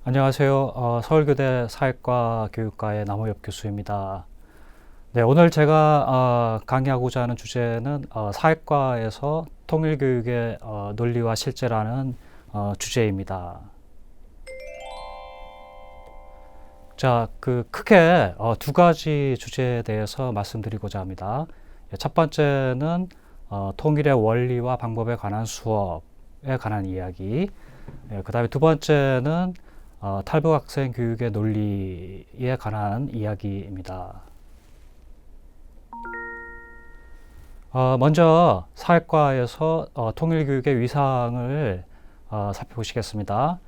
안녕하세요. 서울교대 사회과 교육과의 남호엽 교수입니다. 네, 오늘 제가 강의하고자 하는 주제는 사회과에서 통일교육의 논리와 실제라는 주제입니다. 자, 크게 두 가지 주제에 대해서 말씀드리고자 합니다. 첫 번째는 통일의 원리와 방법에 관한 수업에 관한 이야기. 그 다음에 두 번째는 탈북학생 교육의 논리에 관한 이야기입니다. 먼저 사회과에서 통일교육의 위상을 살펴보시겠습니다.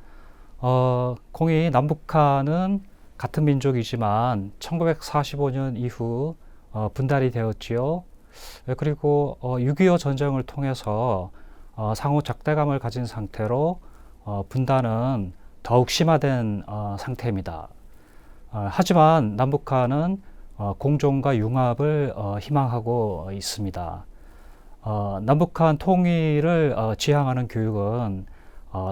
공이 남북한은 같은 민족이지만 1945년 이후 분단이 되었지요. 그리고 6.25 전쟁을 통해서 상호 적대감을 가진 상태로 분단은 더욱 심화된 상태입니다. 하지만 남북한은 공존과 융합을 희망하고 있습니다. 남북한 통일을 지향하는 교육은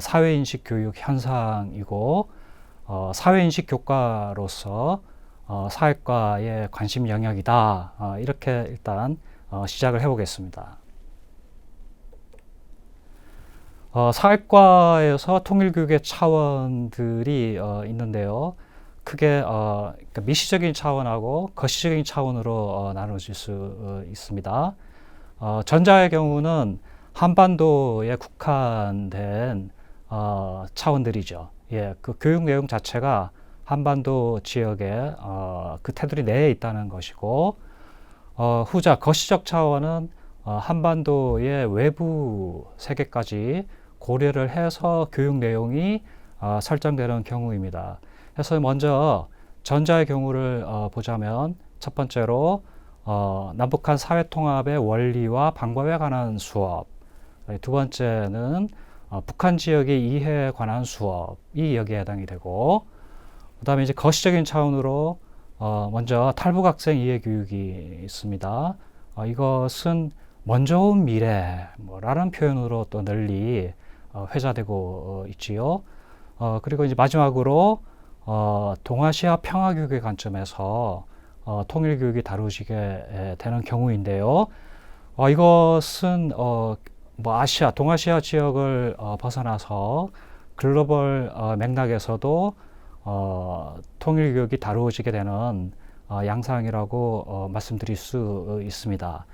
사회인식 교육 현상이고 사회인식 교과로서 사회과의 관심 영역이다. 이렇게 일단 시작을 해보겠습니다. 사회과에서 통일교육의 차원들이 있는데요. 크게 그러니까 미시적인 차원하고 거시적인 차원으로 나눠질 수 있습니다. 전자의 경우는 한반도에 국한된 차원들이죠. 예, 그 교육 내용 자체가 한반도 지역에 그 테두리 내에 있다는 것이고, 후자 거시적 차원은 한반도의 외부 세계까지 고려를 해서 교육 내용이 설정되는 경우입니다. 그래서 먼저 전자의 경우를 보자면 첫 번째로 남북한 사회통합의 원리와 방법에 관한 수업, 두 번째는 북한 지역의 이해에 관한 수업이 여기에 해당이 되고, 그 다음에 이제 거시적인 차원으로 먼저 탈북학생 이해교육이 있습니다. 이것은 먼저 온 미래라는 표현으로 또 널리 회자되고 있지요. 그리고 이제 마지막으로 동아시아 평화교육의 관점에서 통일교육이 다루어지게 되는 경우인데요. 이것은 아시아, 동아시아 지역을 벗어나서 글로벌 맥락에서도 통일교육이 다루어지게 되는 양상이라고 말씀드릴 수 있습니다.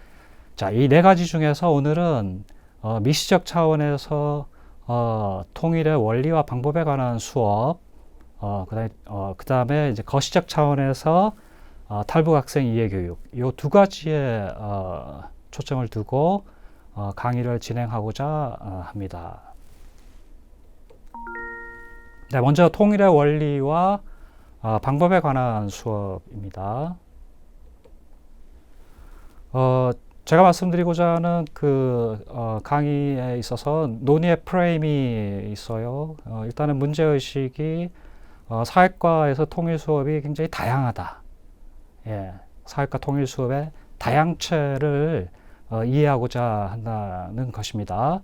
자, 이 네 가지 중에서 오늘은 미시적 차원에서 통일의 원리와 방법에 관한 수업, 그 다음에 이제 거시적 차원에서 탈북학생 이해교육, 이 두 가지에 초점을 두고 강의를 진행하고자 합니다. 네, 먼저 통일의 원리와 방법에 관한 수업입니다. 제가 말씀드리고자 하는 강의에 있어서 논의의 프레임이 있어요. 일단은 문제의식이 사회과에서 통일 수업이 굉장히 다양하다. 예, 사회과 통일 수업의 다양체를 이해하고자 한다는 것입니다.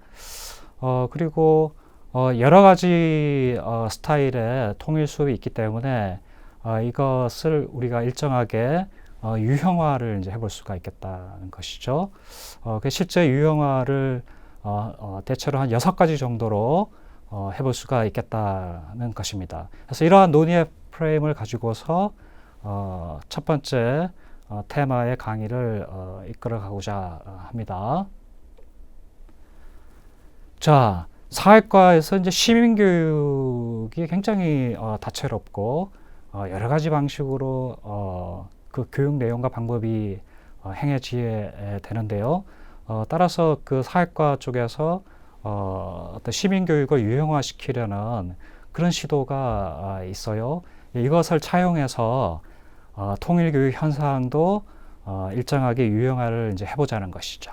그리고 여러 가지 스타일의 통일 수업이 있기 때문에 이것을 우리가 일정하게 유형화를 이제 해볼 수가 있겠다는 것이죠. 실제 유형화를 대체로 한 6가지 정도로 해볼 수가 있겠다는 것입니다. 그래서 이러한 논의의 프레임을 가지고서 첫 번째 테마의 강의를 이끌어가고자 합니다. 자, 사회과에서 이제 시민교육이 굉장히 다채롭고 여러 가지 방식으로 그 교육 내용과 방법이 행해지게 되는데요. 따라서 그 사회과 쪽에서 어떤 시민교육을 유형화시키려는 그런 시도가 있어요. 이것을 차용해서 통일교육 현상도 일정하게 유형화를 이제 해보자는 것이죠.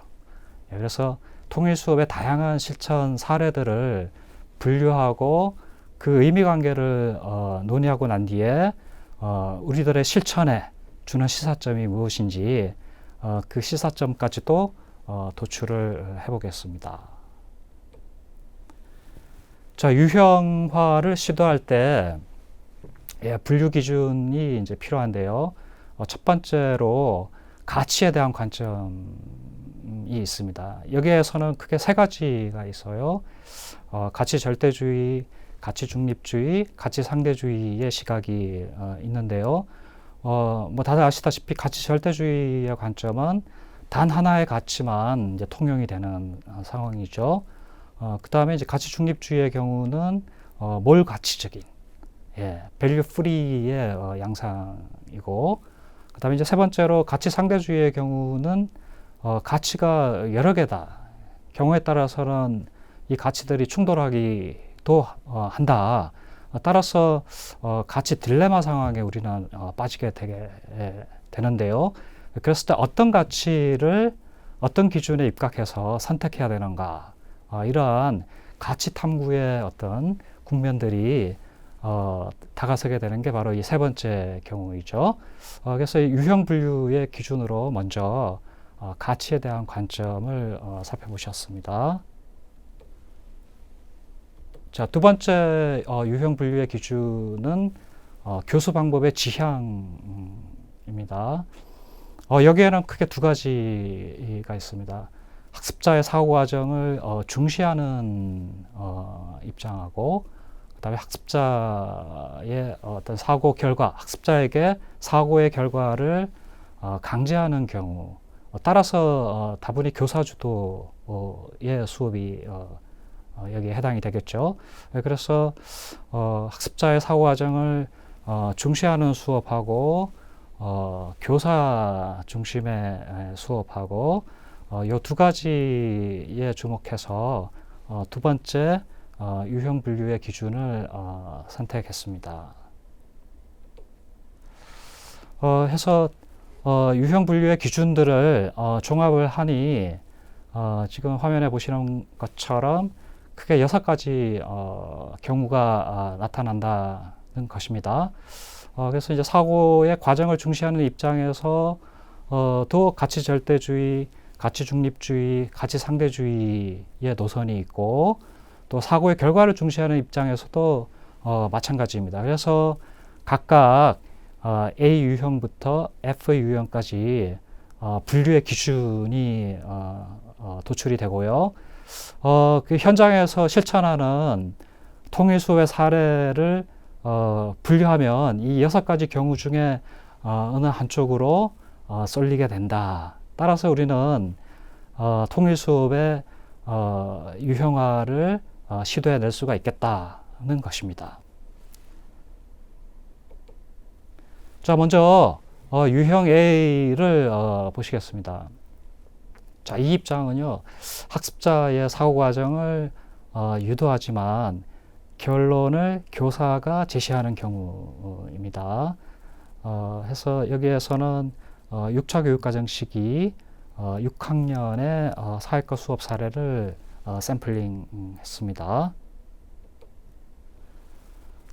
그래서 통일 수업의 다양한 실천 사례들을 분류하고 그 의미관계를 논의하고 난 뒤에 우리들의 실천에 주는 시사점이 무엇인지 그 시사점까지도 도출을 해보겠습니다. 자, 유형화를 시도할 때 예, 분류 기준이 이제 필요한데요. 첫 번째로 가치에 대한 관점이 있습니다. 여기에서는 크게 세 가지가 있어요. 가치 절대주의, 가치 중립주의, 가치 상대주의의 시각이 있는데요. 뭐 다들 아시다시피 가치 절대주의의 관점은 단 하나의 가치만 이제 통용이 되는 상황이죠. 그 다음에 이제 가치 중립주의의 경우는 몰 가치적인, 예, 밸류 프리의 양상이고, 그 다음에 이제 세 번째로 가치 상대주의의 경우는 가치가 여러 개다. 경우에 따라서는 이 가치들이 충돌하기도 한다. 따라서 가치 딜레마 상황에 우리는 빠지게 되게 되는데요. 그랬을 때 어떤 가치를 어떤 기준에 입각해서 선택해야 되는가, 이러한 가치 탐구의 어떤 국면들이 다가서게 되는 게 바로 이 세 번째 경우이죠. 그래서 유형 분류의 기준으로 먼저 가치에 대한 관점을 살펴보셨습니다. 자, 두 번째 유형 분류의 기준은 교수 방법의 지향입니다. 여기에는 크게 두 가지가 있습니다. 학습자의 사고 과정을 중시하는 입장하고, 그다음에 학습자의 어떤 사고 결과, 학습자에게 사고의 결과를 강제하는 경우, 따라서 다분히 교사 주도의 수업이 여기에 해당이 되겠죠. 그래서 학습자의 사고 과정을 중시하는 수업하고 교사 중심의 수업하고 이 두 가지에 주목해서 두 번째 유형 분류의 기준을 선택했습니다. 해서 유형 분류의 기준들을 종합을 하니 지금 화면에 보시는 것처럼 크게 6가지 경우가 나타난다는 것입니다. 그래서 이제 사고의 과정을 중시하는 입장에서 또 가치 절대주의, 가치 중립주의, 가치 상대주의의 노선이 있고, 또 사고의 결과를 중시하는 입장에서도 마찬가지입니다. 그래서 각각 A 유형부터 F 유형까지 분류의 기준이 도출이 되고요. 그 현장에서 실천하는 통일 수업의 사례를 분류하면 이 6가지 경우 중에 어느 한쪽으로 쏠리게 된다. 따라서 우리는 통일 수업의 유형화를 시도해낼 수가 있겠다는 것입니다. 자, 먼저 유형 A를 보시겠습니다. 자, 이 입장은요, 학습자의 사고 과정을 유도하지만 결론을 교사가 제시하는 경우입니다. 해서 여기에서는 6차 교육과정 시기 6학년의 사회과 수업 사례를 샘플링 했습니다.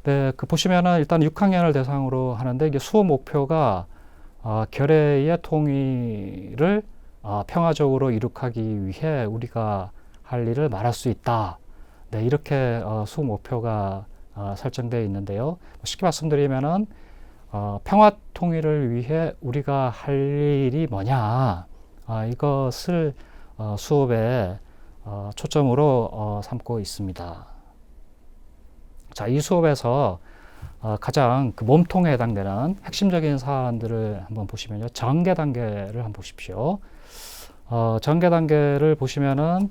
네, 그 보시면은 일단 6학년을 대상으로 하는데, 이게 수업 목표가 결의의 통일을 평화적으로 이룩하기 위해 우리가 할 일을 말할 수 있다. 네, 이렇게 수업 목표가 설정되어 있는데요. 쉽게 말씀드리면은 평화 통일을 위해 우리가 할 일이 뭐냐, 이것을 수업에 초점으로 삼고 있습니다. 자, 이 수업에서 가장 그 몸통에 해당되는 핵심적인 사안들을 한번 보시면요. 전개 단계를 한번 보십시오. 전개 단계를 보시면은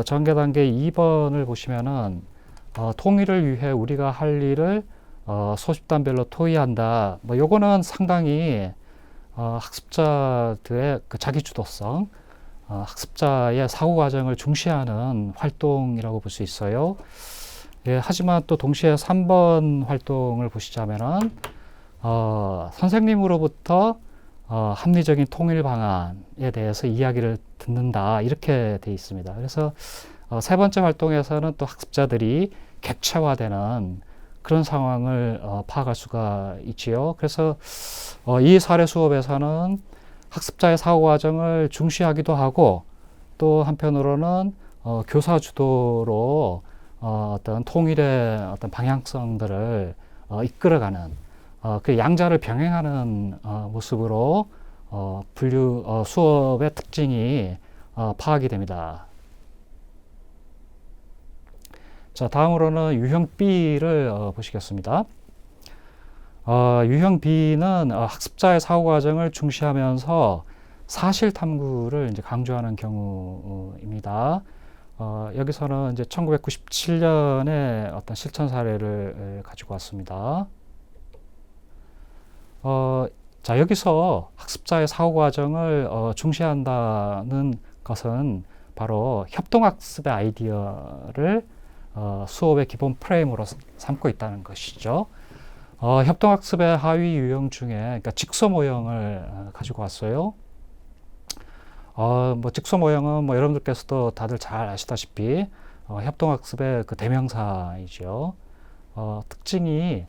전개 단계 2번을 보시면은 통일을 위해 우리가 할 일을 소집단별로 토의한다. 뭐 요거는 상당히 학습자들의 그 자기주도성, 학습자의 사고 과정을 중시하는 활동이라고 볼 수 있어요. 예, 하지만 또 동시에 3번 활동을 보시자면은 선생님으로부터 합리적인 통일 방안에 대해서 이야기를 듣는다, 이렇게 돼 있습니다. 그래서 세 번째 활동에서는 또 학습자들이 객체화되는 그런 상황을 파악할 수가 있지요. 그래서 이 사례 수업에서는 학습자의 사고 과정을 중시하기도 하고, 또 한편으로는 교사 주도로 어떤 통일의 어떤 방향성들을 이끌어가는 그 양자를 병행하는 모습으로 수업의 특징이 파악이 됩니다. 자, 다음으로는 유형 B를 보시겠습니다. 유형 B는 학습자의 사고 과정을 중시하면서 사실 탐구를 이제 강조하는 경우입니다. 여기서는 이제 1997년에 어떤 실천 사례를 가지고 왔습니다. 자, 여기서 학습자의 사고 과정을 중시한다는 것은 바로 협동학습의 아이디어를 수업의 기본 프레임으로 삼고 있다는 것이죠. 협동학습의 하위 유형 중에 그러니까 직소 모형을 가지고 왔어요. 뭐 직소 모형은 뭐 여러분들께서도 다들 잘 아시다시피 협동학습의 그 대명사이죠. 특징이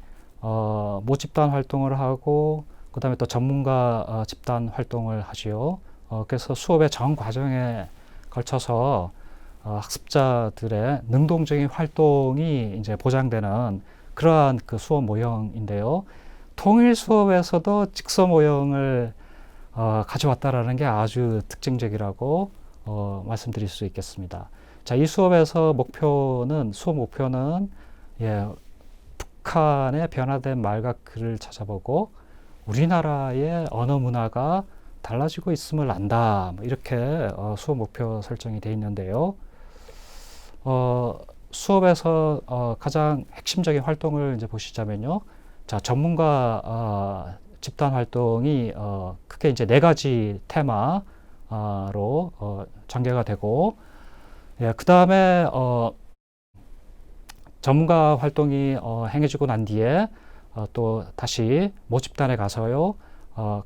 모집단 활동을 하고 그 다음에 또 전문가 집단 활동을 하지요. 그래서 수업의 전 과정에 걸쳐서 학습자들의 능동적인 활동이 이제 보장되는 그러한 그 수업 모형인데요. 통일 수업에서도 직소 모형을 가져왔다라는 게 아주 특징적이라고 말씀드릴 수 있겠습니다. 자, 이 수업에서 수업 목표는 북한의 변화된 말과 글을 찾아보고 우리나라의 언어 문화가 달라지고 있음을 안다. 이렇게 수업 목표 설정이 되어 있는데요. 수업에서 가장 핵심적인 활동을 이제 보시자면요. 자, 전문가 집단 활동이 크게 이제 4가지 테마로 전개가 되고, 그 다음에 전문가 활동이 행해지고 난 뒤에 또 다시 모집단에 가서요.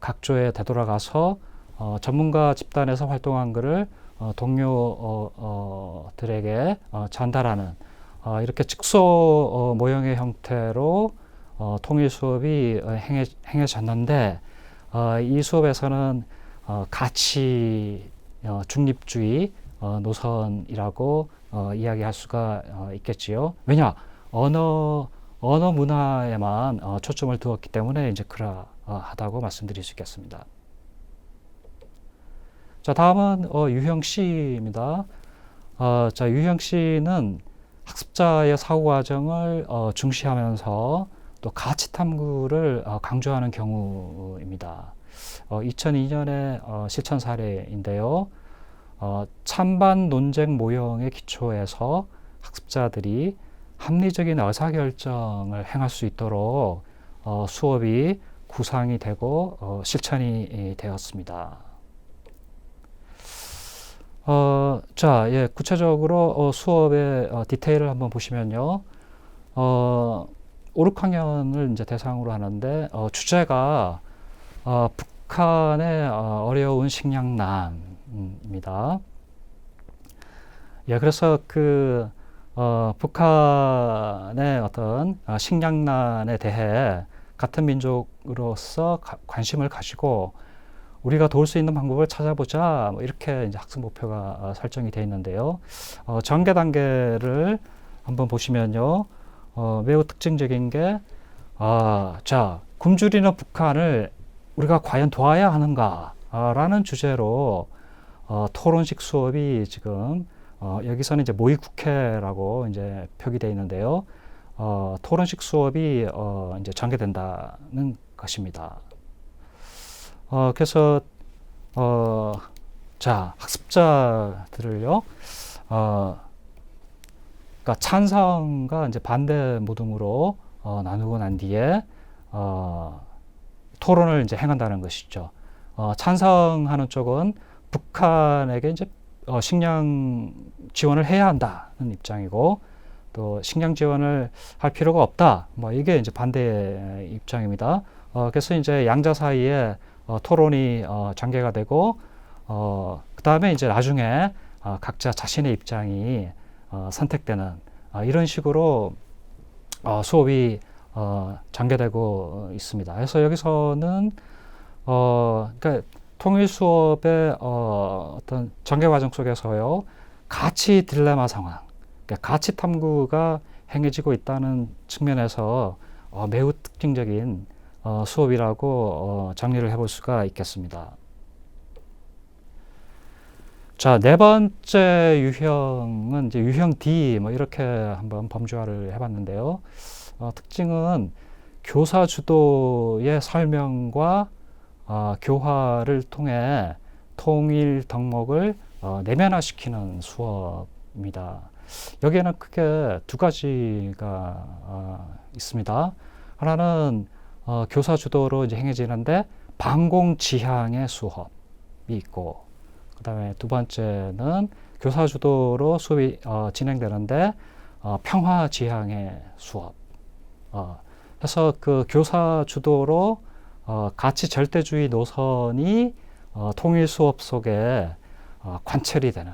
각 조에 되돌아가서 전문가 집단에서 활동한 것을 동료들에게 전달하는 이렇게 직소 모형의 형태로 통일 수업이 행해졌는데 이 수업에서는 가치 중립주의 노선이라고 이야기할 수가 있겠지요. 왜냐? 언어 문화에만 초점을 두었기 때문에 이제 그러하다고 말씀드릴 수 있겠습니다. 자, 다음은 유형 C입니다. 자, 유형 C는 학습자의 사고 과정을 중시하면서 또 가치 탐구를 강조하는 경우입니다. 2002년의 실천 사례인데요. 찬반 논쟁 모형의 기초에서 학습자들이 합리적인 의사결정을 행할 수 있도록 수업이 구상이 되고 실천이 되었습니다. 자, 구체적으로 수업의 디테일을 한번 보시면요. 5, 6학년을 이제 대상으로 하는데 주제가 북한의 어려운 식량난입니다. 그래서 북한의 어떤 식량난에 대해 같은 민족으로서 관심을 가지고 우리가 도울 수 있는 방법을 찾아보자. 뭐 이렇게 이제 학습 목표가 설정이 되어 있는데요. 전개 단계를 한번 보시면요. 매우 특징적인 게, 자, 굶주리는 북한을 우리가 과연 도와야 하는가? 라는 주제로 토론식 수업이 지금 여기서는 이제 모의국회라고 이제 표기되어 있는데요. 토론식 수업이 이제 전개된다는 것입니다. 그래서 자, 학습자들을요. 그러니까 찬성과 이제 반대 모둠으로 나누고 난 뒤에 토론을 이제 행한다는 것이죠. 찬성하는 쪽은 북한에게 이제 식량 지원을 해야 한다는 입장이고, 또 식량 지원을 할 필요가 없다. 뭐 이게 이제 반대의 입장입니다. 그래서 이제 양자 사이에 토론이 전개가 되고, 그 다음에 이제 나중에 각자 자신의 입장이 선택되는 이런 식으로 수업이 전개되고 있습니다. 그래서 여기서는 그러니까 통일 수업의 어떤 전개 과정 속에서요, 가치 딜레마 상황, 그러니까 가치 탐구가 행해지고 있다는 측면에서 매우 특징적인 수업이라고 정리를 해볼 수가 있겠습니다. 자, 네 번째 유형은 이제 유형 D 뭐 이렇게 한번 범주화를 해봤는데요. 특징은 교사 주도의 설명과 교화를 통해 통일 덕목을 내면화시키는 수업입니다. 여기에는 크게 두 가지가 있습니다. 하나는 교사 주도로 이제 행해지는데 반공지향의 수업이 있고, 그 다음에 두 번째는 교사 주도로 수업이 진행되는데 평화지향의 수업. 그래서 그 교사 주도로 가치 절대주의 노선이 통일 수업 속에 관철이 되는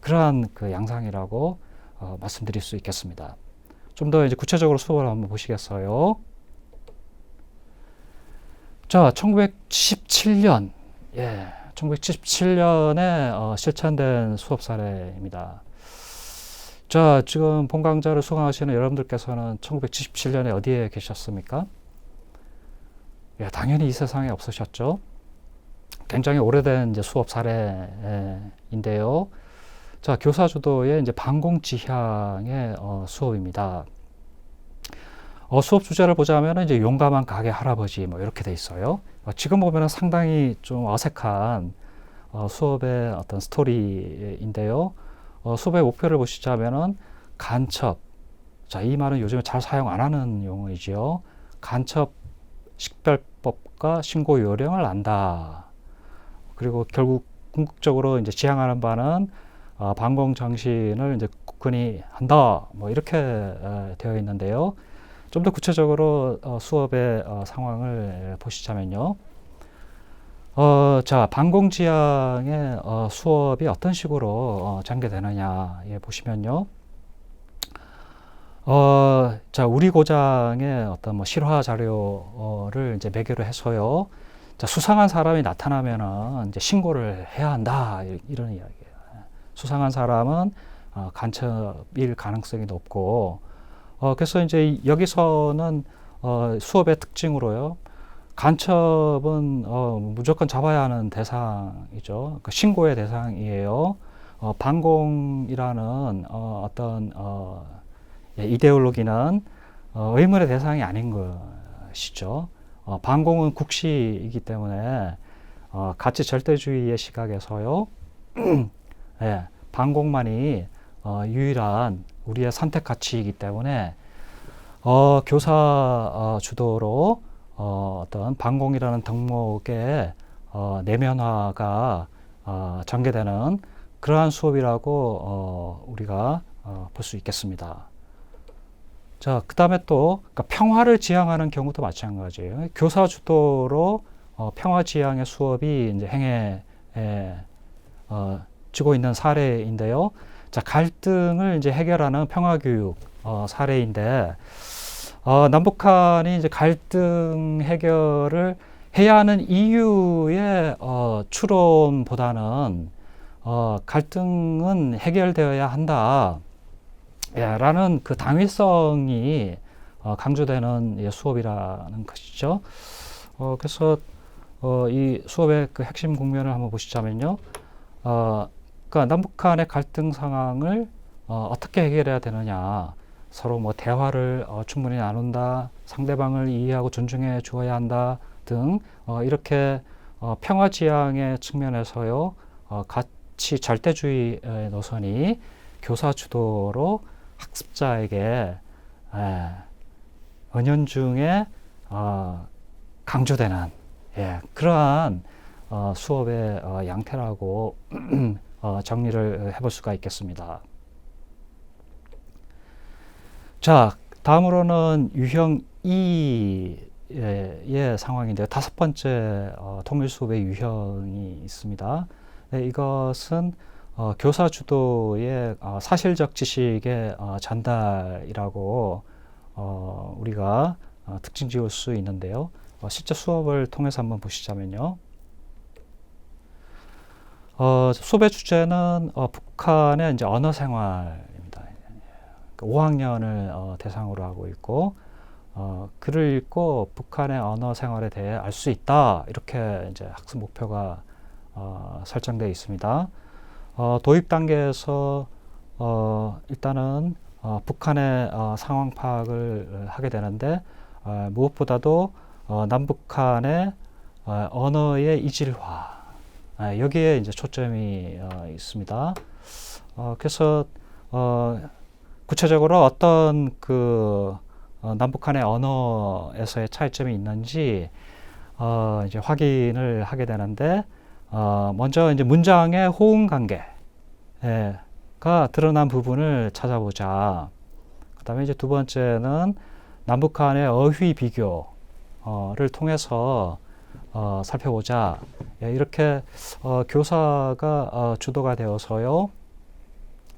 그러한 그 양상이라고 말씀드릴 수 있겠습니다. 좀 더 이제 구체적으로 수업을 한번 보시겠어요? 자, 1977년, 1977년에 실천된 수업 사례입니다. 자, 지금 본 강좌를 수강하시는 여러분들께서는 1977년에 어디에 계셨습니까? 당연히 이 세상에 없으셨죠. 굉장히 오래된 이제 수업 사례인데요. 자, 교사 주도의 이제 반공지향의 수업입니다. 수업 주제를 보자면 이제 용감한 가게 할아버지 뭐 이렇게 돼 있어요. 지금 보면은 상당히 좀 어색한 수업의 어떤 스토리인데요. 수업의 목표를 보시자면은 간첩. 자, 이 말은 요즘에 잘 사용 안 하는 용어이지요. 간첩 식별법과 신고 요령을 안다. 그리고 결국 궁극적으로 이제 지향하는 바는 반공 정신을 이제 굳건히 한다. 뭐 이렇게 되어 있는데요. 좀 더 구체적으로 수업의 상황을 보시자면요. 자, 반공지향의 수업이 어떤 식으로 전개되느냐 보시면요. 자, 우리 고장의 어떤 뭐 실화 자료를 이제 매개로 해서요. 자, 수상한 사람이 나타나면은 이제 신고를 해야 한다. 이런 이야기예요. 수상한 사람은 간첩일 가능성이 높고, 그래서 이제 여기서는 수업의 특징으로요. 간첩은 무조건 잡아야 하는 대상이죠. 그러니까 신고의 대상이에요. 반공이라는 어떤 이데올로기는 의문의 대상이 아닌 것이죠. 반공은 국시이기 때문에 가치 절대주의의 시각에서요. 반공만이 유일한 우리의 선택 가치이기 때문에 교사 주도로 어떤 반공이라는 덕목의 내면화가 전개되는 그러한 수업이라고 우리가 볼 수 있겠습니다. 자, 그 다음에 또 그러니까 평화를 지향하는 경우도 마찬가지예요. 교사 주도로 평화지향의 수업이 이제 행해지고 있는 사례인데요. 자, 갈등을 이제 해결하는 평화교육 사례인데, 남북한이 이제 갈등 해결을 해야 하는 이유의 추론보다는 갈등은 해결되어야 한다. 라는 그 당위성이 강조되는 수업이라는 것이죠. 그래서 이 수업의 그 핵심 국면을 한번 보시자면요. 그러니까 남북한의 갈등 상황을 어떻게 해결해야 되느냐. 서로 뭐 대화를 충분히 나눈다, 상대방을 이해하고 존중해 주어야 한다 등 이렇게 평화지향의 측면에서요. 가치 절대주의 노선이 교사 주도로 학습자에게 은연중에 강조되는 그러한 수업의 양태라고 정리를 해볼 수가 있겠습니다. 자, 다음으로는 유형 E의 상황인데요. 다섯 번째 통일 수업의 유형이 있습니다. 이것은 교사 주도의 사실적 지식의 전달이라고 우리가 특징 지을 수 있는데요. 실제 수업을 통해서 한번 보시자면요. 수업의 주제는 북한의 이제 언어 생활입니다. 5학년을 대상으로 하고 있고, 글을 읽고 북한의 언어 생활에 대해 알 수 있다. 이렇게 이제 학습 목표가 설정되어 있습니다. 도입 단계에서 일단은 북한의 상황 파악을 하게 되는데 무엇보다도 남북한의 언어의 이질화 여기에 이제 초점이 있습니다. 그래서 구체적으로 어떤 남북한의 언어에서의 차이점이 있는지 이제 확인을 하게 되는데 먼저 이제 문장의 호응 관계가 드러난 부분을 찾아보자. 그다음에 이제 두 번째는 남북한의 어휘 비교를 통해서 살펴보자. 예, 이렇게 교사가 주도가 되어서요.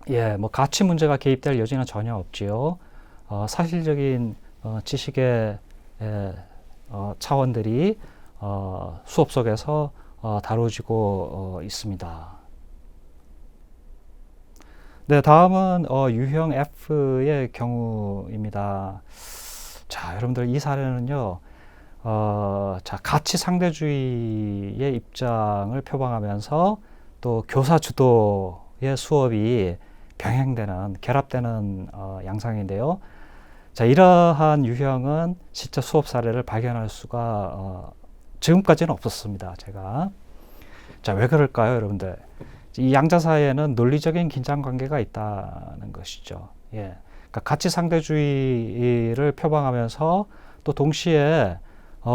예, 뭐 가치 문제가 개입될 여지는 전혀 없지요. 사실적인 지식의 차원들이 수업 속에서 다뤄지고 있습니다. 네, 다음은 유형 F의 경우입니다. 자, 여러분들 이 사례는요. 자, 가치 상대주의의 입장을 표방하면서 또 교사 주도의 수업이 병행되는, 결합되는 양상인데요. 자, 이러한 유형은 실제 수업 사례를 발견할 수가 지금까지는 없었습니다. 제가. 자, 왜 그럴까요, 여러분들? 이 양자 사이에는 논리적인 긴장 관계가 있다는 것이죠. 예. 그러니까 가치 상대주의를 표방하면서 또 동시에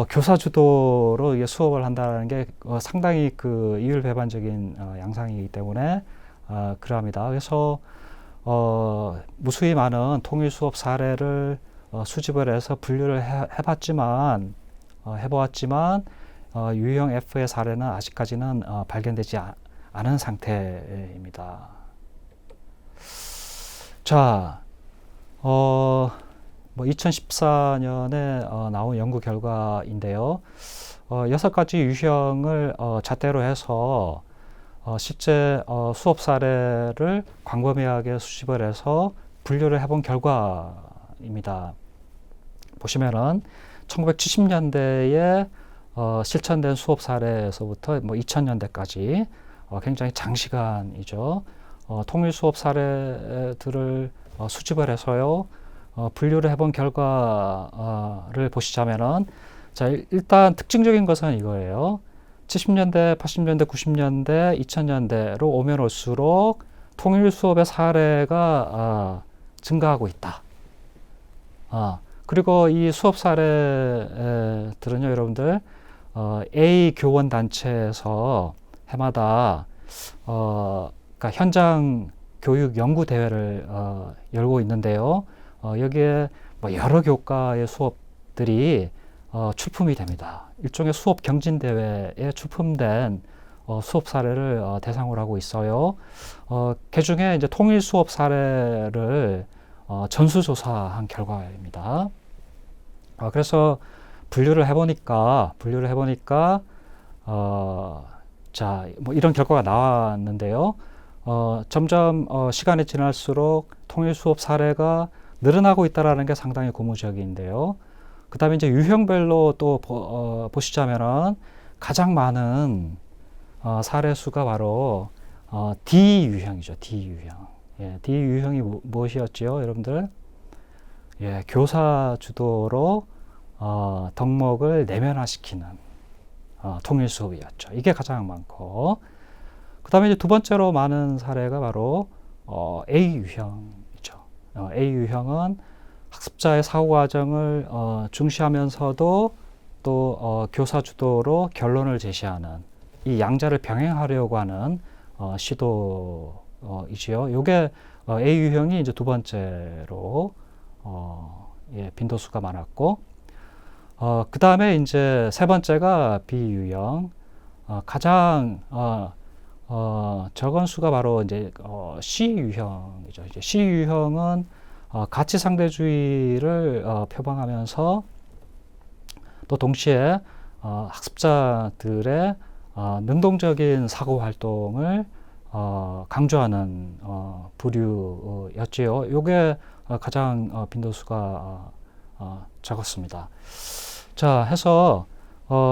교사 주도로 수업을 한다는 게 상당히 이율배반적인 양상이기 때문에 그러합니다. 그래서 무수히 많은 통일 수업 사례를 수집을 해서 분류를 해보았지만 유형 F의 사례는 아직까지는 발견되지 않은 상태입니다. 자, 뭐 2014년에 나온 연구 결과인데요. 6가지 유형을 잣대로 해서 실제 수업 사례를 광범위하게 수집을 해서 분류를 해본 결과입니다. 보시면은 1970년대에 실천된 수업 사례에서부터 뭐 2000년대까지 굉장히 장시간이죠. 통일 수업 사례들을 수집을 해서요. 분류를 해본 결과를 보시자면은 자, 일단 특징적인 것은 이거예요. 70년대, 80년대, 90년대, 2000년대로 오면 올수록 통일 수업의 사례가 증가하고 있다. 그리고 이 수업 사례들은요, 여러분들 A 교원 단체에서 해마다 그러니까 현장 교육 연구 대회를 열고 있는데요. 여기에 뭐 여러 교과의 수업들이 출품이 됩니다. 일종의 수업 경진 대회에 출품된 수업 사례를 대상으로 하고 있어요. 그 중에 이제 통일 수업 사례를 전수조사한 결과입니다. 그래서 분류를 해보니까 자, 뭐 이런 결과가 나왔는데요. 점점 시간이 지날수록 통일 수업 사례가 늘어나고 있다라는 게 상당히 고무적인데요. 그 다음에 이제 유형별로 또 보시자면은 가장 많은 사례 수가 바로 D 유형이죠. D 유형. 예, D 유형이 무엇이었죠, 여러분들? 예, 교사 주도로 덕목을 내면화시키는 통일 수업이었죠. 이게 가장 많고, 그 다음에 이제 두 번째로 많은 사례가 바로 A 유형이죠. A 유형은 학습자의 사고 과정을 중시하면서도 또 교사 주도로 결론을 제시하는 이 양자를 병행하려고 하는 시도이지요. 요게 A 유형이 이제 두 번째로 예, 빈도수가 많았고, 그 다음에 이제 세 번째가 B 유형, 가장 적은 수가 바로 이제 C 유형이죠. 이제 C 유형은 가치 상대주의를 표방하면서 또 동시에 학습자들의 능동적인 사고 활동을 강조하는 부류였지요. 요게 가장 빈도수가 적었습니다. 자, 해서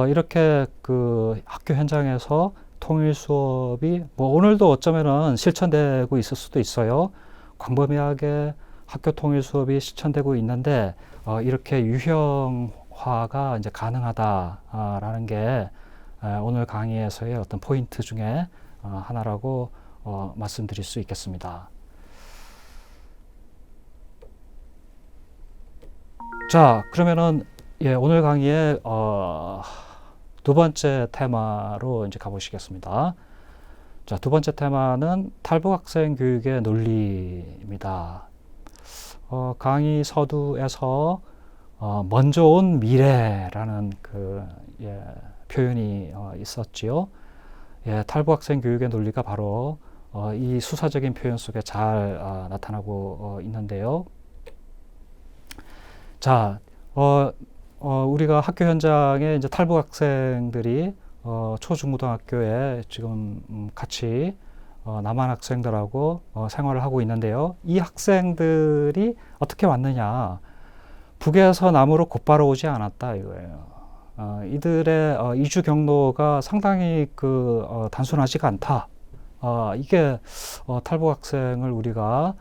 이렇게 그 학교 현장에서 통일 수업이 뭐 오늘도 어쩌면은 실천되고 있을 수도 있어요. 광범위하게 학교 통일 수업이 실천되고 있는데 이렇게 유형화가 이제 가능하다라는 게 오늘 강의에서의 어떤 포인트 중에 하나라고 말씀드릴 수 있겠습니다. 자, 그러면은 오늘 강의의 두 번째 테마로 이제 가보시겠습니다. 자, 두 번째 테마는 탈북학생 교육의 논리입니다. 강의 서두에서 먼저 온 미래라는 그 표현이 있었지요. 탈북학생 교육의 논리가 바로 이 수사적인 표현 속에 잘 나타나고 있는데요. 자, 우리가 학교 현장에 이제 탈북 학생들이 초중고등학교에 지금 같이 남한 학생들하고 생활을 하고 있는데요. 이 학생들이 어떻게 왔느냐? 북에서 남으로 곧바로 오지 않았다 이거예요. 이들의 이주 경로가 상당히 단순하지가 않다. 이게 탈북 학생을 우리가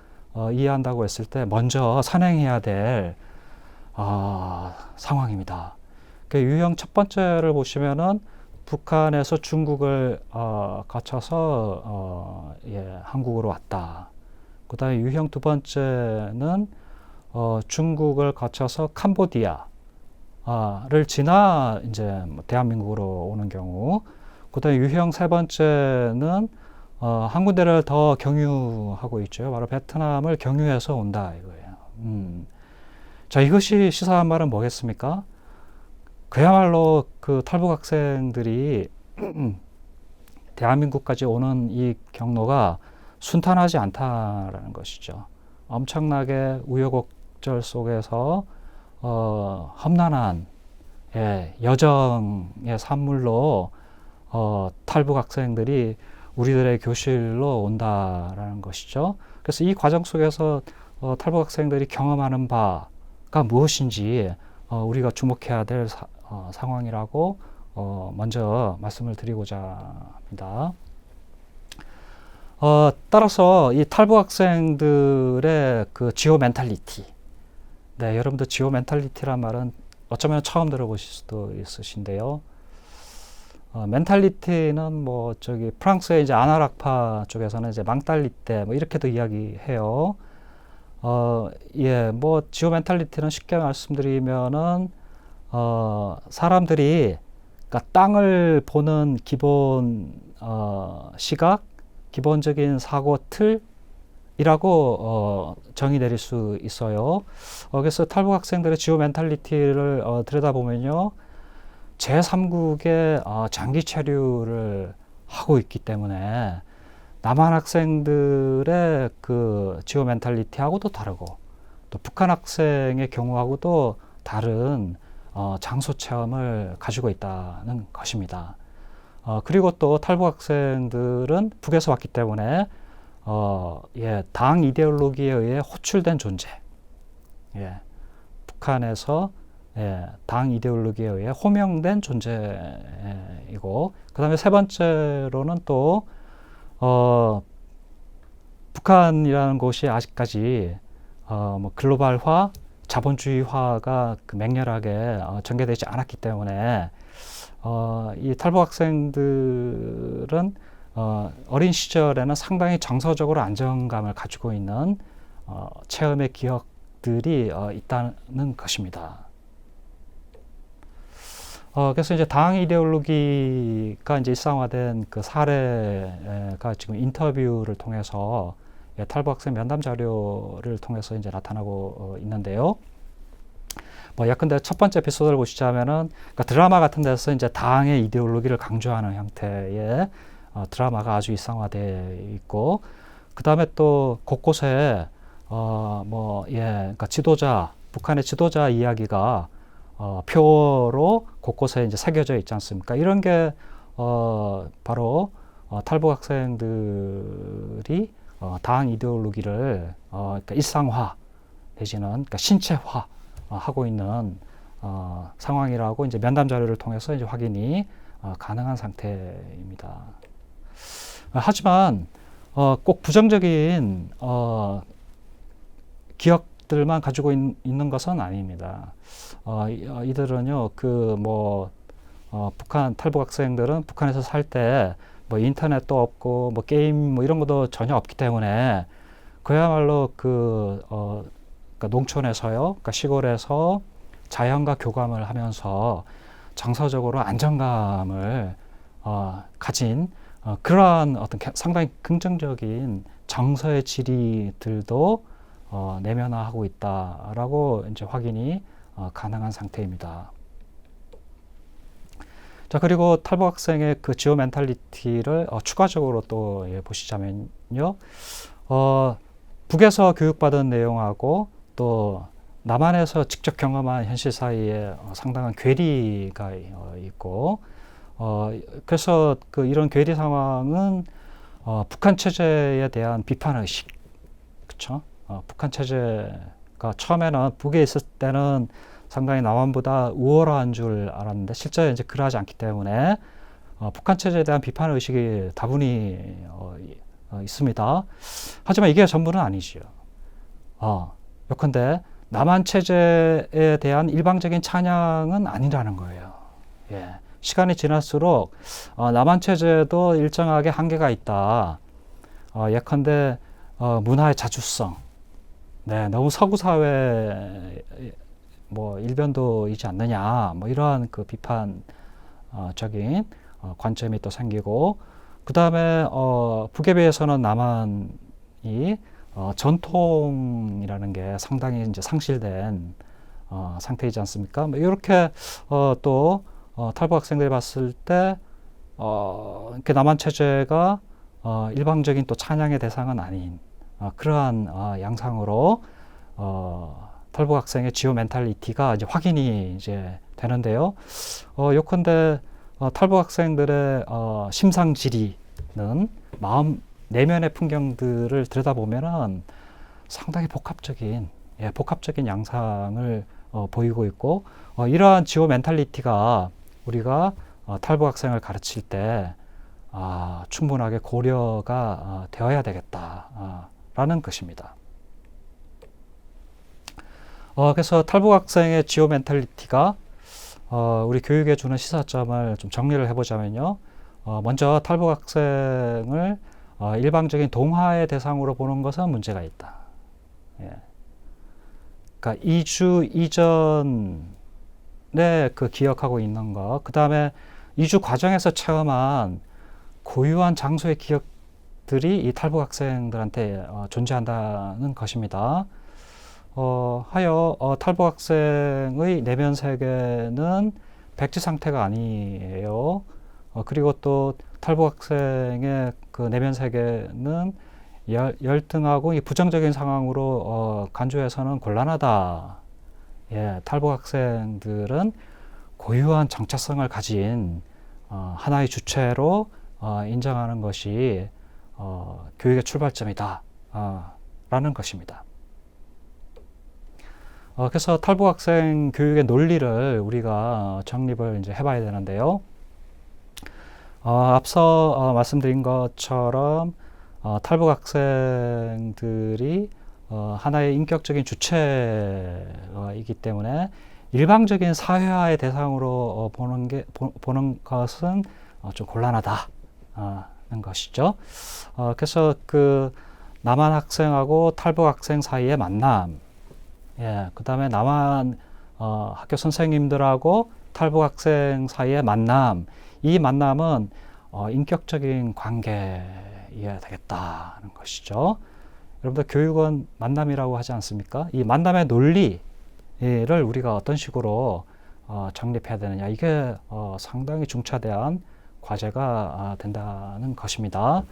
이해한다고 했을 때 먼저 선행해야 될 상황입니다. 그 유형 첫 번째를 보시면은 북한에서 중국을 거쳐서 한국으로 왔다. 그 다음에 유형 두 번째는 중국을 거쳐서 캄보디아를 지나 이제 대한민국으로 오는 경우. 그 다음에 유형 세 번째는 한 군데를 더 경유하고 있죠. 바로 베트남을 경유해서 온다 이거예요. 자, 이것이 시사한 말은 뭐겠습니까? 그야말로 그 탈북 학생들이 대한민국까지 오는 이 경로가 순탄하지 않다라는 것이죠. 엄청나게 우여곡절 속에서 험난한 여정의 산물로 탈북 학생들이 우리들의 교실로 온다라는 것이죠. 그래서 이 과정 속에서 탈북 학생들이 경험하는 바가 무엇인지 우리가 주목해야 될 상황이라고 먼저 말씀을 드리고자 합니다. 따라서 이 탈북 학생들의 그 지오 멘탈리티, 여러분들 지오 멘탈리티란 말은 어쩌면 처음 들어보실 수도 있으신데요. 멘탈리티는 뭐 프랑스의 이제 아나락파 쪽에서는 이제 망달리떼 뭐 이렇게도 이야기해요. 뭐 지오 멘탈리티는 쉽게 말씀드리면은 사람들이 그러니까 땅을 보는 기본 시각, 기본적인 사고 틀이라고 정의 내릴 수 있어요. 그래서 탈북 학생들의 지오 멘탈리티를 들여다보면요, 제3국의 장기 체류를 하고 있기 때문에 남한 학생들의 그 지오 멘탈리티하고도 다르고 또 북한 학생의 경우하고도 다른 장소 체험을 가지고 있다는 것입니다. 그리고 또 탈북 학생들은 북에서 왔기 때문에 당 이데올로기에 의해 호출된 존재, 북한에서 당 이데올로기에 의해 호명된 존재이고, 그 다음에 세 번째로는 또 북한이라는 곳이 아직까지 뭐 글로벌화, 자본주의화가 맹렬하게 전개되지 않았기 때문에 이 탈북 학생들은 어린 시절에는 상당히 정서적으로 안정감을 가지고 있는 체험의 기억들이 있다는 것입니다. 그래서 이제 당 이데올로기가 이제 일상화된 그 사례가 지금 인터뷰를 통해서 탈북 학생 면담 자료를 통해서 이제 나타나고 있는데요. 뭐 예컨대 첫 번째 에피소드를 보시자면은 그러니까 드라마 같은 데서 이제 당의 이데올로기를 강조하는 형태의 드라마가 아주 일상화되어 있고, 그 다음에 또 곳곳에 그러니까 지도자, 북한의 지도자 이야기가 표로 곳곳에 이제 새겨져 있지 않습니까? 이런 게 바로 탈북 학생들이 당 이데올로기를 그러니까 일상화 내지는 그러니까 신체화 하고 있는 상황이라고 이제 면담 자료를 통해서 이제 확인이 가능한 상태입니다. 하지만 꼭 부정적인 기억들만 가지고 있는 것은 아닙니다. 이들은요, 북한 탈북 학생들은 북한에서 살 때 뭐 인터넷도 없고 뭐 게임 뭐 이런 것도 전혀 없기 때문에 그야말로 그러니까 농촌에서요, 그러니까 시골에서 자연과 교감을 하면서 정서적으로 안정감을 가진 그러한 어떤 상당히 긍정적인 정서의 지리들도 내면화하고 있다라고 이제 확인이 가능한 상태입니다. 자, 그리고 탈북 학생의 그 지오 멘탈리티를 추가적으로 또 보시자면요, 북에서 교육받은 내용하고 또 남한에서 직접 경험한 현실 사이에 상당한 괴리가 있고, 그래서 이런 괴리 상황은 북한 체제에 대한 비판 의식, 그렇죠? 북한 체제가 처음에는 북에 있을 때는 상당히 남한보다 우월한 줄 알았는데 실제 이제 그러하지 않기 때문에 북한 체제에 대한 비판 의식이 다분히 있습니다. 하지만 이게 전부는 아니지요. 요컨대 남한 체제에 대한 일방적인 찬양은 아니라는 거예요. 예. 시간이 지날수록 남한 체제도 일정하게 한계가 있다. 예컨대 문화의 자주성, 네, 너무 서구 사회 뭐 일변도이지 않느냐, 뭐 이러한 그 비판적인 관점이 또 생기고, 그 다음에 북에 비해서는 남한이 전통이라는 게 상당히 이제 상실된 상태이지 않습니까? 뭐 이렇게 또 탈북 학생들이 봤을 때 이렇게 남한 체제가 일방적인 또 찬양의 대상은 아닌 그러한 양상으로 탈북 학생의 지오 멘탈리티가 이제 확인이 이제 되는데요. 요컨대 탈북 학생들의 심상 지리는 마음 내면의 풍경들을 들여다보면은 상당히 복합적인 양상을 보이고 있고, 이러한 지오 멘탈리티가 우리가 탈북 학생을 가르칠 때 충분하게 고려가 되어야 되겠다라는 것입니다. 그래서 탈북 학생의 지오 멘탈리티가 우리 교육에 주는 시사점을 좀 정리를 해보자면요. 먼저 탈북 학생을 일방적인 동화의 대상으로 보는 것은 문제가 있다. 예. 그러니까 이주 이전에 그 기억하고 있는 것, 그 다음에 이주 과정에서 체험한 고유한 장소의 기억들이 이 탈북 학생들한테 존재한다는 것입니다. 하여 탈북 학생의 내면 세계는 백지 상태가 아니에요. 그리고 또 탈북 학생의 그 내면 세계는 열등하고 부정적인 상황으로 간주해서는 곤란하다. 예, 탈북 학생들은 고유한 정체성을 가진 하나의 주체로 인정하는 것이 교육의 출발점이다. 라는 것입니다. 그래서 탈북 학생 교육의 논리를 우리가 정립을 이제 해봐야 되는데요. 앞서 말씀드린 것처럼 탈북 학생들이 하나의 인격적인 주체이기 때문에 일방적인 사회화의 대상으로 보는 것은 좀 곤란하다는 것이죠. 그래서 그 남한 학생하고 탈북 학생 사이의 만남, 예, 그 다음에 남한 학교 선생님들하고 탈북 학생 사이의 만남, 이 만남은 인격적인 관계여야 되겠다는 것이죠. 여러분들 교육은 만남이라고 하지 않습니까? 이 만남의 논리를 우리가 어떤 식으로 정립해야 되느냐, 이게 상당히 중차대한 과제가 된다는 것입니다.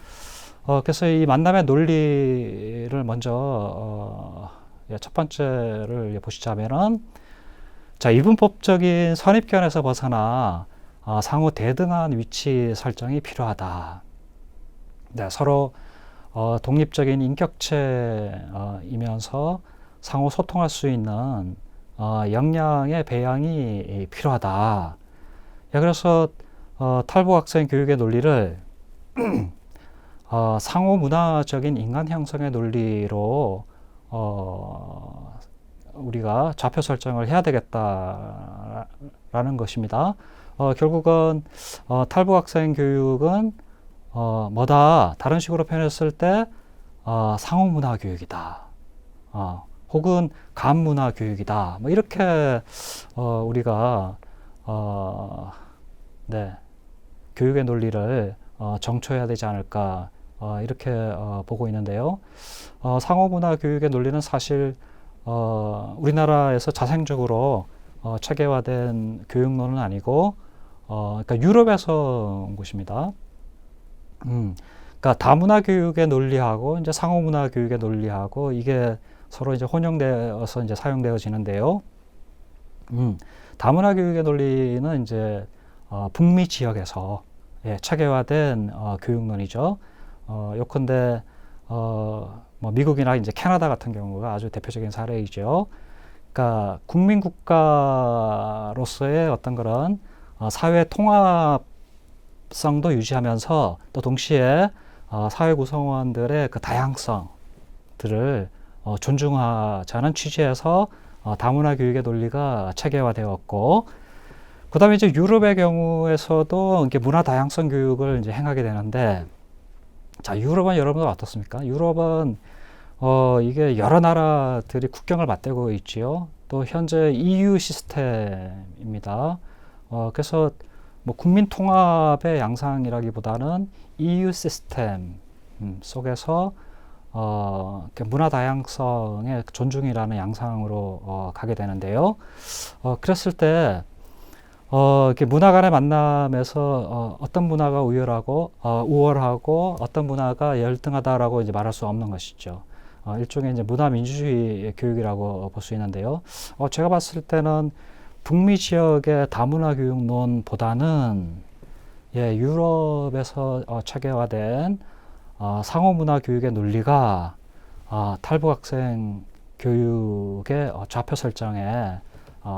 그래서 이 만남의 논리를 먼저 첫 번째를 보시자면은, 자, 이분법적인 선입견에서 벗어나 상호 대등한 위치 설정이 필요하다. 네, 서로 독립적인 인격체이면서 상호 소통할 수 있는 역량의 배양이 필요하다. 예, 그래서 탈북 학생 교육의 논리를 상호 문화적인 인간 형성의 논리로 우리가 좌표 설정을 해야 되겠다라는 것입니다. 결국은 탈북 학생 교육은 뭐다 다른 식으로 표현했을 때 상호 문화 교육이다. 혹은 간 문화 교육이다. 뭐 이렇게 우리가 네, 교육의 논리를 정초해야 되지 않을까 이렇게 보고 있는데요. 상호 문화 교육의 논리는 사실 우리나라에서 자생적으로 체계화된 교육론은 아니고 그러니까 유럽에서 온 것입니다. 그러니까 다문화 교육의 논리하고 이제 상호 문화 교육의 논리하고 이게 서로 이제 혼용되어서 이제 사용되어지는데요. 다문화 교육의 논리는 이제 북미 지역에서 체계화된 교육론이죠. 요컨대 뭐 미국이나 이제 캐나다 같은 경우가 아주 대표적인 사례이죠. 그러니까 국민 국가로서의 어떤 그런 사회 통합성도 유지하면서 또 동시에 사회 구성원들의 그 다양성들을 존중하자는 취지에서 다문화 교육의 논리가 체계화되었고, 그 다음에 이제 유럽의 경우에서도 이렇게 문화 다양성 교육을 이제 행하게 되는데, 자, 유럽은 여러분들 어떻습니까? 유럽은 이게 여러 나라들이 국경을 맞대고 있지요. 또 현재 EU 시스템입니다. 그래서 뭐 국민 통합의 양상이라기보다는 EU 시스템 속에서 문화 다양성의 존중이라는 양상으로 가게 되는데요. 그랬을 때 이렇게 문화 간의 만남에서 어떤 문화가 우월하고 어떤 문화가 열등하다라고 이제 말할 수 없는 것이죠. 일종의 이제 문화 민주주의 교육이라고 볼 수 있는데요. 제가 봤을 때는 북미 지역의 다문화 교육론보다는 유럽에서 체계화된 상호 문화 교육의 논리가 탈북 학생 교육의 좌표 설정에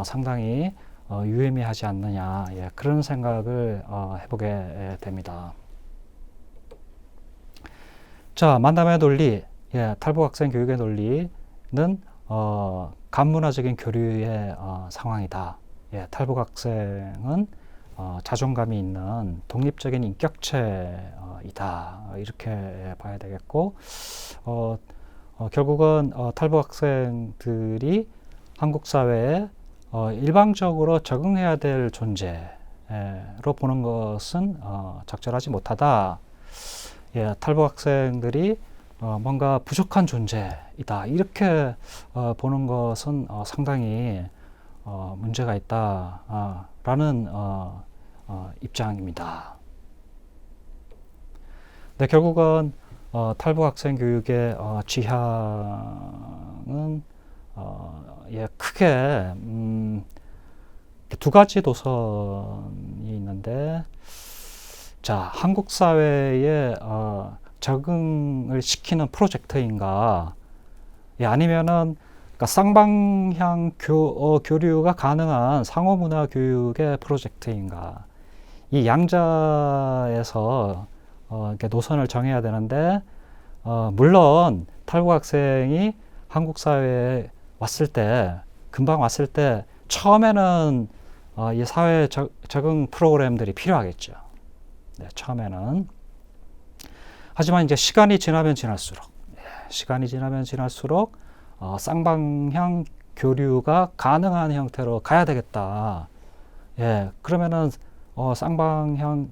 상당히 유의미하지 않느냐, 그런 생각을 해보게 됩니다. 자, 만남의 논리, 탈북 학생 교육의 논리는 간문화적인 교류의 상황이다. 탈북 학생은 자존감이 있는 독립적인 인격체이다. 이렇게 봐야 되겠고, 결국은 탈북 학생들이 한국 사회에 일방적으로 적응해야 될 존재로 보는 것은 적절하지 못하다. 탈북 학생들이 뭔가 부족한 존재이다. 이렇게 보는 것은 상당히 문제가 있다라는 입장입니다. 네, 결국은 탈북 학생 교육의 지향은 크게 두 가지 노선이 있는데, 자, 한국 사회에 적응을 시키는 프로젝트인가, 아니면은 그러니까 쌍방향 교류가 가능한 상호 문화 교육의 프로젝트인가, 이 양자에서 이렇게 노선을 정해야 되는데, 물론 탈북 학생이 한국 사회에 금방 왔을 때 처음에는 이 사회 적응 프로그램들이 필요하겠죠. 네, 처음에는. 하지만 이제 시간이 지나면 지날수록 쌍방향 교류가 가능한 형태로 가야 되겠다. 그러면은 쌍방향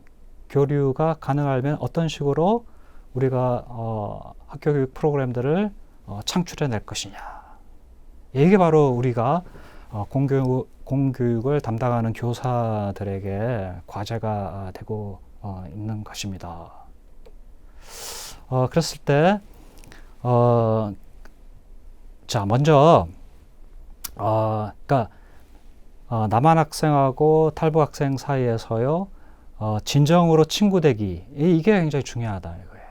교류가 가능하려면 어떤 식으로 우리가 학교 교육 프로그램들을 창출해 낼 것이냐. 이게 바로 우리가 공교육을 담당하는 교사들에게 과제가 되고 있는 것입니다. 그랬을 때 자, 먼저 그러니까 남한 학생하고 탈북 학생 사이에서요 진정으로 친구 되기, 이게 굉장히 중요하다 이거예요.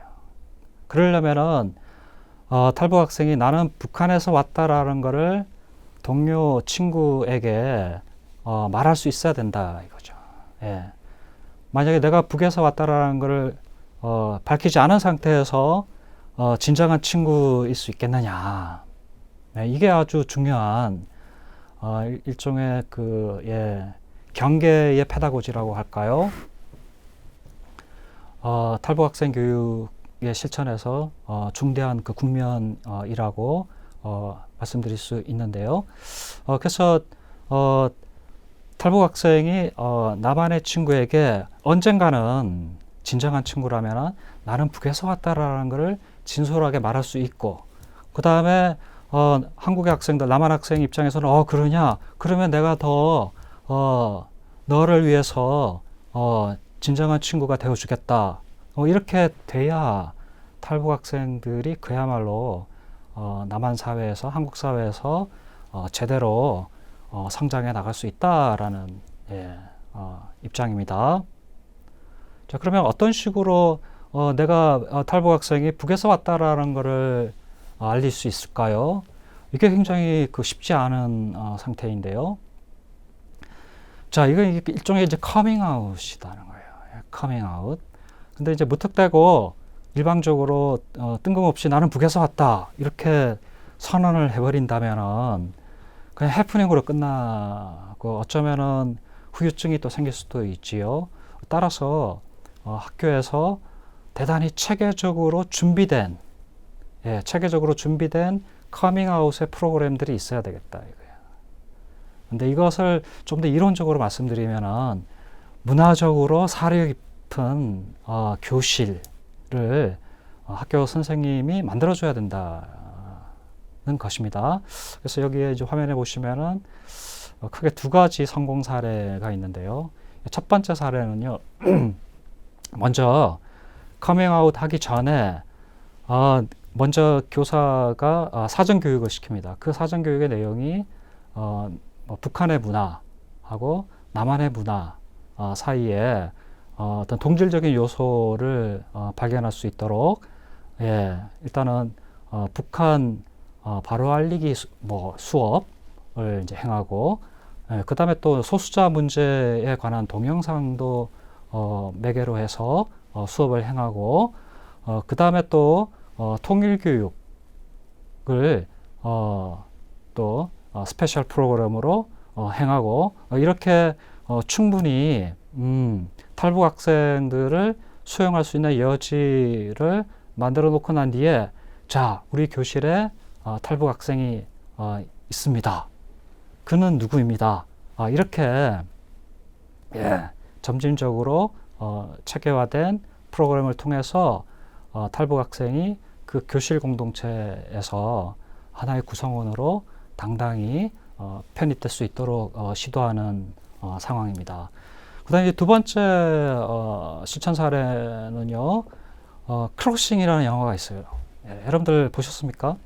그러려면은 탈북 학생이 나는 북한에서 왔다라는 거를 동료 친구에게 말할 수 있어야 된다 이거죠. 예. 만약에 내가 북에서 왔다라는 것을 밝히지 않은 상태에서 진정한 친구일 수 있겠느냐. 네, 이게 아주 중요한 일종의 경계의 페다고지라고 할까요? 탈북 학생 교육의 실천에서 중대한 그 국면이라고 말씀드릴 수 있는데요. 그래서 탈북 학생이 남한의 친구에게 언젠가는 진정한 친구라면 나는 북에서 왔다라는 것을 진솔하게 말할 수 있고, 그 다음에 한국의 학생들, 남한 학생 입장에서는 그러냐? 그러면 내가 더 너를 위해서 진정한 친구가 되어주겠다. 이렇게 돼야 탈북 학생들이 그야말로 남한 사회에서, 한국 사회에서 제대로 성장해 나갈 수 있다라는 입장입니다. 자, 그러면 어떤 식으로 내가 탈북 학생이 북에서 왔다라는 것을 알릴 수 있을까요? 이게 굉장히 쉽지 않은 상태인데요. 자, 이거 일종의 이제 커밍아웃이라는 거예요. 커밍아웃. 근데 이제 무턱대고 일방적으로 뜬금없이 나는 북에서 왔다 이렇게 선언을 해버린다면은 그냥 해프닝으로 끝나고 어쩌면은 후유증이 또 생길 수도 있지요. 따라서 학교에서 대단히 체계적으로 준비된 커밍아웃의 프로그램들이 있어야 되겠다 이거야. 근데 이것을 좀 더 이론적으로 말씀드리면은 문화적으로 사려 깊은 교실을 학교 선생님이 만들어줘야 된다는 것입니다. 그래서 여기에 이제 화면에 보시면은 크게 두 가지 성공 사례가 있는데요. 첫 번째 사례는요, 먼저 커밍아웃 하기 전에 먼저 교사가 사전 교육을 시킵니다. 그 사전 교육의 내용이 북한의 문화하고 남한의 문화 사이에 어떤 동질적인 요소를 발견할 수 있도록 일단은 북한 바로 알리기 수업을 이제 행하고, 그 다음에 또 소수자 문제에 관한 동영상도 매개로 해서 수업을 행하고, 그 다음에 또 통일교육을 또 스페셜 프로그램으로 행하고, 이렇게 충분히 탈북 학생들을 수용할 수 있는 여지를 만들어 놓고 난 뒤에, 자, 우리 교실에 탈북 학생이 있습니다. 그는 누구입니다. 이렇게 점진적으로 체계화된 프로그램을 통해서 탈북 학생이 그 교실 공동체에서 하나의 구성원으로 당당히 편입될 수 있도록 시도하는 상황입니다. 그 다음에 두 번째 실천 사례는요, 크로싱이라는 영화가 있어요. 여러분들 보셨습니까?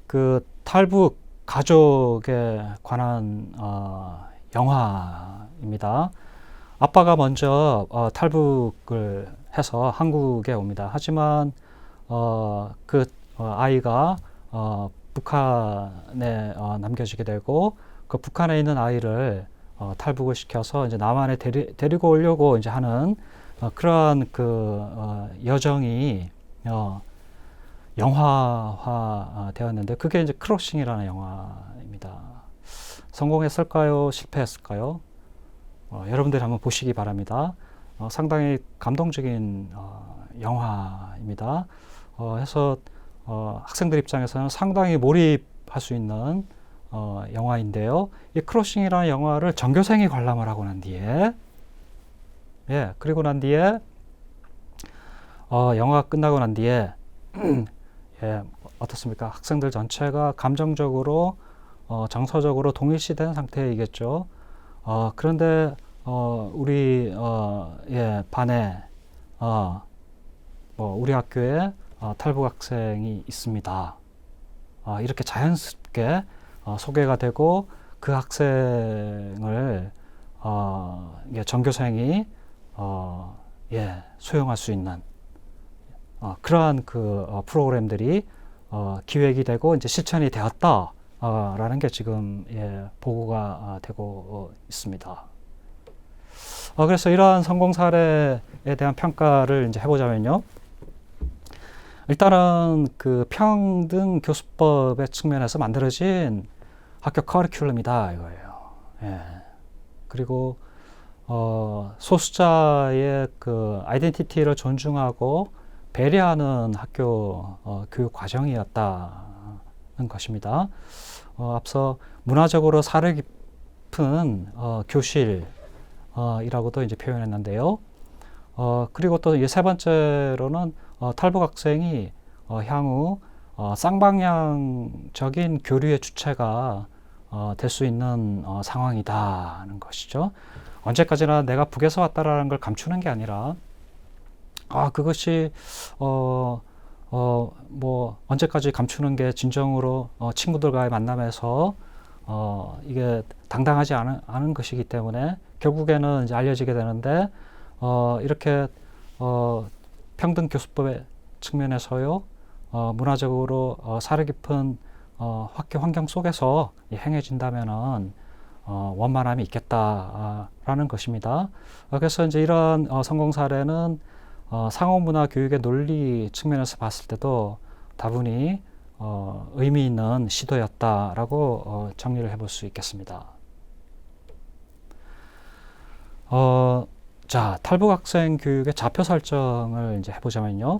그 탈북 가족에 관한 영화입니다. 아빠가 먼저 탈북을 해서 한국에 옵니다. 하지만 그 아이가 북한에 남겨지게 되고, 그 북한에 있는 아이를 탈북을 시켜서 이제 남한에 데리고 오려고 이제 하는 그러한 여정이 영화화 되었는데, 그게 이제 크로싱이라는 영화입니다. 성공했을까요? 실패했을까요? 여러분들이 한번 보시기 바랍니다. 상당히 감동적인 영화입니다. 해서 학생들 입장에서는 상당히 몰입할 수 있는 영화인데요. 이 크로싱이라는 영화를 전교생이 관람을 하고 난 뒤에, 그리고 난 뒤에 영화가 끝나고 난 뒤에 어떻습니까? 학생들 전체가 감정적으로 정서적으로 동일시된 상태이겠죠. 그런데 우리 반에 우리 학교에 탈북 학생이 있습니다. 이렇게 자연스럽게 소개가 되고, 그 학생을 전교생이 수용할 수 있는 그러한 프로그램들이 기획이 되고 이제 실천이 되었다. 라는 게 지금 보고가 되고 있습니다. 그래서 이러한 성공 사례에 대한 평가를 이제 해보자면요. 일단은 그 평등 교수법의 측면에서 만들어진 학교 커리큘럼이다 이거예요. 그리고 소수자의 그 아이덴티티를 존중하고 배려하는 학교 교육 과정이었다는 것입니다. 앞서 문화적으로 사려 깊은 교실이라고도 이제 표현했는데요. 그리고 또 세 번째로는 탈북 학생이 향후 쌍방향적인 교류의 주체가 될 수 있는 상황이다는 것이죠. 언제까지나 내가 북에서 왔다라는 걸 감추는 게 아니라 그것이 뭐 언제까지 감추는 게 진정으로 친구들과의 만남에서 이게 당당하지 않은 것이기 때문에 결국에는 이제 알려지게 되는데 이렇게 평등 교수법의 측면에서요 문화적으로 사려 깊은 학교 환경 속에서 행해진다면은 원만함이 있겠다라는 것입니다. 그래서 이제 이런 성공 사례는 상호문화 교육의 논리 측면에서 봤을 때도 다분히 의미 있는 시도였다라고 정리를 해볼 수 있겠습니다. 자, 탈북 학생 교육의 좌표 설정을 이제 해보자면요.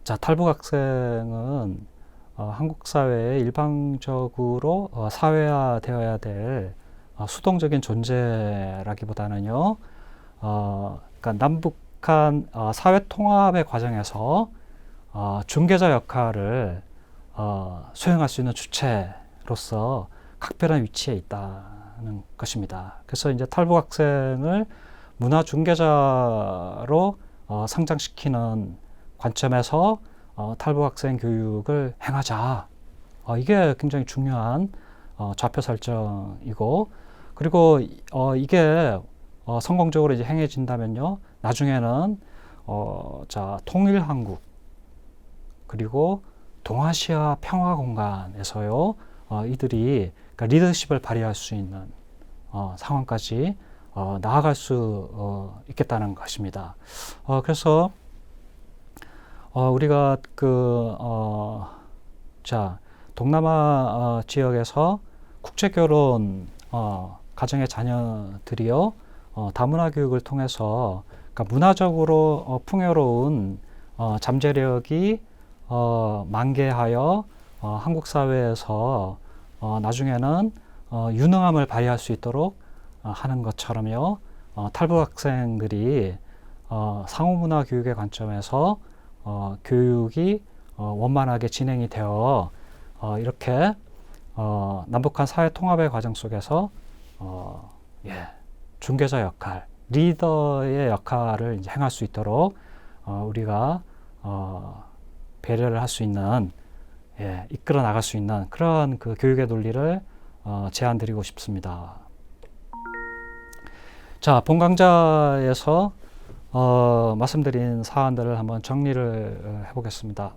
자, 탈북 학생은 한국 사회에 일방적으로 사회화되어야 될 수동적인 존재라기보다는요. 그러니까 남북한 사회 통합의 과정에서 중개자 역할을 수행할 수 있는 주체로서 각별한 위치에 있다는 것입니다. 그래서 이제 탈북 학생을 문화 중개자로 성장시키는 관점에서 탈북 학생 교육을 행하자. 이게 굉장히 중요한 좌표 설정이고, 그리고 이게 성공적으로 이제 행해진다면요, 나중에는 자, 통일 한국 그리고 동아시아 평화 공간에서요 이들이 그러니까 리더십을 발휘할 수 있는 상황까지 나아갈 수 있겠다는 것입니다. 그래서 우리가 자, 동남아 지역에서 국제 결혼 가정의 자녀들이요 다문화 교육을 통해서 그러니까 문화적으로 풍요로운 잠재력이 만개하여 한국 사회에서 나중에는 유능함을 발휘할 수 있도록 하는 것처럼요. 탈북 학생들이 상호문화 교육의 관점에서 교육이 원만하게 진행이 되어 이렇게 남북한 사회 통합의 과정 속에서 중개자 역할, 리더의 역할을 이제 행할 수 있도록 우리가 배려를 할 수 있는, 이끌어 나갈 수 있는 그런 그 교육의 논리를 제안드리고 싶습니다. 자, 본 강좌에서 말씀드린 사안들을 한번 정리를 해보겠습니다.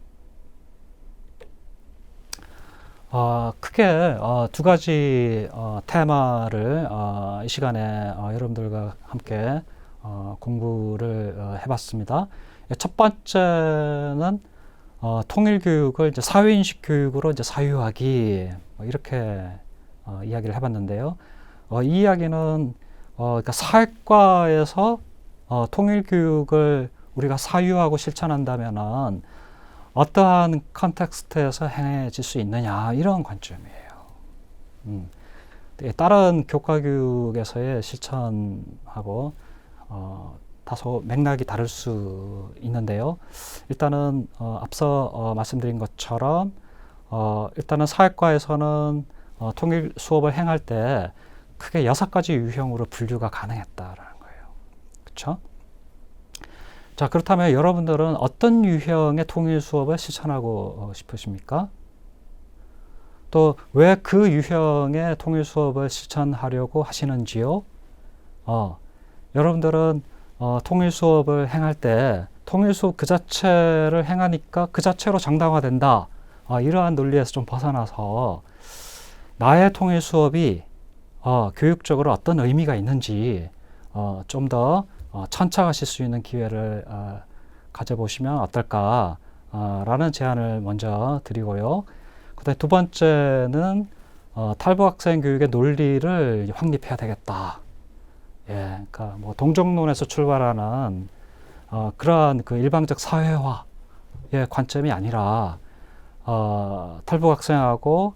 크게 두 가지 테마를 이 시간에 여러분들과 함께 공부를 해봤습니다. 첫 번째는 통일교육을 이제 사회인식 교육으로 이제 사유하기, 이렇게 이야기를 해봤는데요. 이 이야기는 그러니까 사회과에서 통일교육을 우리가 사유하고 실천한다면은 어떠한 컨텍스트에서 행해질 수 있느냐, 이런 관점이에요. 다른 교과교육에서의 실천하고 다소 맥락이 다를 수 있는데요. 일단은 앞서 말씀드린 것처럼 일단은 사회과에서는 통일 수업을 행할 때 크게 6가지 유형으로 분류가 가능했다라는 거예요. 그렇죠? 자, 그렇다면 여러분들은 어떤 유형의 통일 수업을 실천하고 싶으십니까? 또 왜 그 유형의 통일 수업을 실천하려고 하시는지요? 여러분들은 통일 수업을 행할 때 통일수업 그 자체를 행하니까 그 자체로 정당화된다. 이러한 논리에서 좀 벗어나서 나의 통일수업이 교육적으로 어떤 의미가 있는지 좀 더 천착하실 수 있는 기회를 가져보시면 어떨까 라는 제안을 먼저 드리고요. 그다음에 두 번째는 탈북학생 교육의 논리를 확립해야 되겠다. 예, 그러니까 뭐 동정론에서 출발하는 그러한 그 일방적 사회화의 관점이 아니라 탈북 학생하고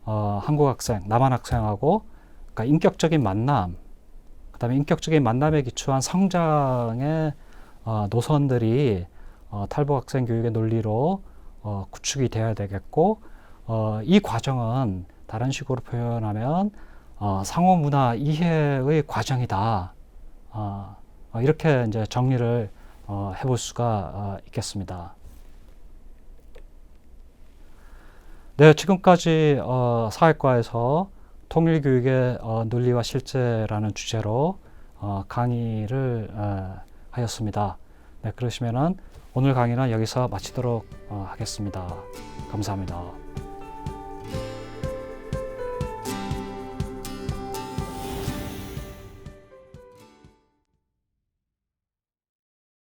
한국 학생, 남한 학생하고 그러니까 인격적인 만남, 그다음에 인격적인 만남에 기초한 성장의 노선들이 탈북 학생 교육의 논리로 구축이 되어야 되겠고, 이 과정은 다른 식으로 표현하면 상호 문화 이해의 과정이다. 이렇게 이제 정리를 해볼 수가 있겠습니다. 네, 지금까지 사회과에서 통일교육의 논리와 실제라는 주제로 강의를 하였습니다. 네, 그러시면은 오늘 강의는 여기서 마치도록 하겠습니다. 감사합니다.